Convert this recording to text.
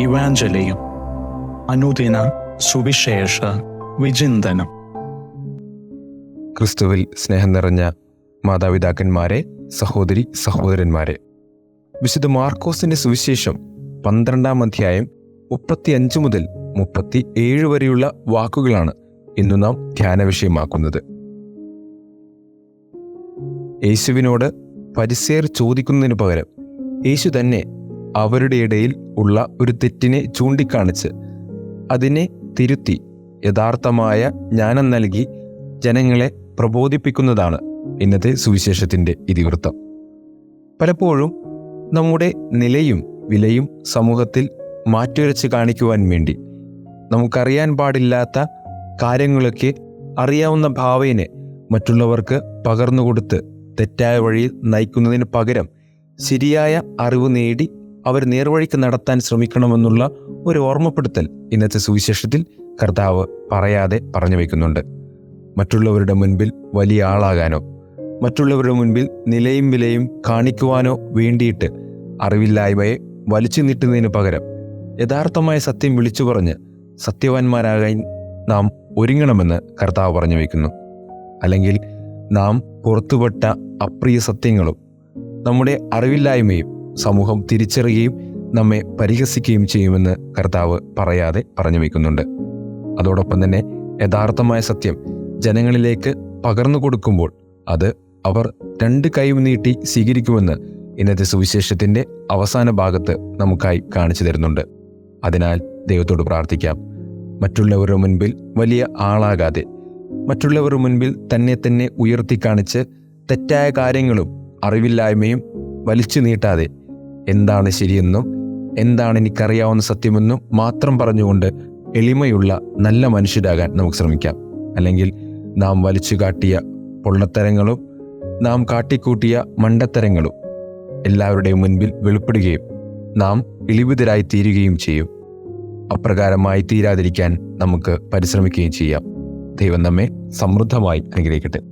ഇവാഞ്ചലിയും അനുദിന സുവിശേഷ വിചിന്തനം. ക്രിസ്തുവിൽ സ്നേഹം നിറഞ്ഞ മാതാപിതാക്കന്മാരെ, സഹോദരി സഹോദരന്മാരെ, വിശുദ്ധ മാർക്കോസിന്റെ സുവിശേഷം 12-ാം അധ്യായം 35 മുതൽ 37 വരെയുള്ള വാക്കുകളാണ് ഇന്നു നാം ധ്യാന വിഷയമാക്കുന്നത്. യേശുവിനോട് ഫരിസേയർ ചോദിക്കുന്നതിനു പകരം യേശു തന്നെ അവരുടെ ഇടയിൽ ഉള്ള ഒരു തെറ്റിനെ ചൂണ്ടിക്കാണിച്ച് അതിനെ തിരുത്തി യഥാർത്ഥമായ ജ്ഞാനം നൽകി ജനങ്ങളെ പ്രബോധിപ്പിക്കുന്നതാണ് ഇന്നത്തെ സുവിശേഷത്തിൻ്റെ ഇതിവൃത്തം. പലപ്പോഴും നമ്മുടെ നിലയും വിലയും സമൂഹത്തിൽ മാറ്റുരച്ച് കാണിക്കുവാൻ വേണ്ടി നമുക്കറിയാൻ പാടില്ലാത്ത കാര്യങ്ങളൊക്കെ അറിയാവുന്ന ഭാവേനെ മറ്റുള്ളവർക്ക് പകർന്നുകൊടുത്ത് തെറ്റായ വഴിയിൽ നയിക്കുന്നതിന് പകരം ശരിയായ അറിവ് നേടി അവർ നേർവഴിക്ക് നടത്താൻ ശ്രമിക്കണമെന്നുള്ള ഒരു ഓർമ്മപ്പെടുത്തൽ ഇന്നത്തെ സുവിശേഷത്തിൽ കർത്താവ് പറയാതെ പറഞ്ഞു വയ്ക്കുന്നുണ്ട്. മറ്റുള്ളവരുടെ മുൻപിൽ വലിയ ആളാകാനോ മറ്റുള്ളവരുടെ മുൻപിൽ നിലയും വിലയും കാണിക്കുവാനോ വേണ്ടിയിട്ട് അറിവില്ലായ്മയെ വലിച്ചു നീട്ടുന്നതിന് പകരം യഥാർത്ഥമായ സത്യം വിളിച്ചു പറഞ്ഞ് സത്യവാന്മാരാകാൻ നാം ഒരുങ്ങണമെന്ന് കർത്താവ് പറഞ്ഞു വയ്ക്കുന്നു. അല്ലെങ്കിൽ നാം പുറത്തുപെട്ട അപ്രിയ സത്യങ്ങളും നമ്മുടെ അറിവില്ലായ്മയും സമൂഹം തിരിച്ചറിയുകയും നമ്മെ പരിഹസിക്കുകയും ചെയ്യുമെന്ന് കർത്താവ് പറയാതെ പറഞ്ഞു വയ്ക്കുന്നുണ്ട്. അതോടൊപ്പം തന്നെ യഥാർത്ഥമായ സത്യം ജനങ്ങളിലേക്ക് പകർന്നു കൊടുക്കുമ്പോൾ അത് അവർ 2 കൈയും നീട്ടി സ്വീകരിക്കുമെന്ന് ഇന്നത്തെ സുവിശേഷത്തിൻ്റെ അവസാന ഭാഗത്ത് നമുക്കായി കാണിച്ചു തരുന്നുണ്ട്. അതിനാൽ ദൈവത്തോട് പ്രാർത്ഥിക്കാം, മറ്റുള്ളവരുടെ മുൻപിൽ വലിയ ആളാകാതെ മറ്റുള്ളവരുടെ മുൻപിൽ തന്നെ ഉയർത്തി കാണിച്ച് തെറ്റായ കാര്യങ്ങളും അറിവില്ലായ്മയും വലിച്ചു നീട്ടാതെ എന്താണ് ശരിയെന്നും എന്താണ് എനിക്കറിയാവുന്ന സത്യമെന്നും മാത്രം പറഞ്ഞുകൊണ്ട് എളിമയുള്ള നല്ല മനുഷ്യരാകാൻ നമുക്ക് ശ്രമിക്കാം. അല്ലെങ്കിൽ നാം വലിച്ചു കാട്ടിയ പൊള്ളത്തരങ്ങളും നാം കാട്ടിക്കൂട്ടിയ മണ്ടത്തരങ്ങളും എല്ലാവരുടെയും മുൻപിൽ വെളിപ്പെടുകയും നാം ഇളിവിതരായി തീരുകയും ചെയ്യും. അപ്രകാരമായി തീരാതിരിക്കാൻ നമുക്ക് പരിശ്രമിക്കുകയും ചെയ്യാം. ദൈവം നമ്മെ സമൃദ്ധമായി അനുഗ്രഹിക്കട്ടെ.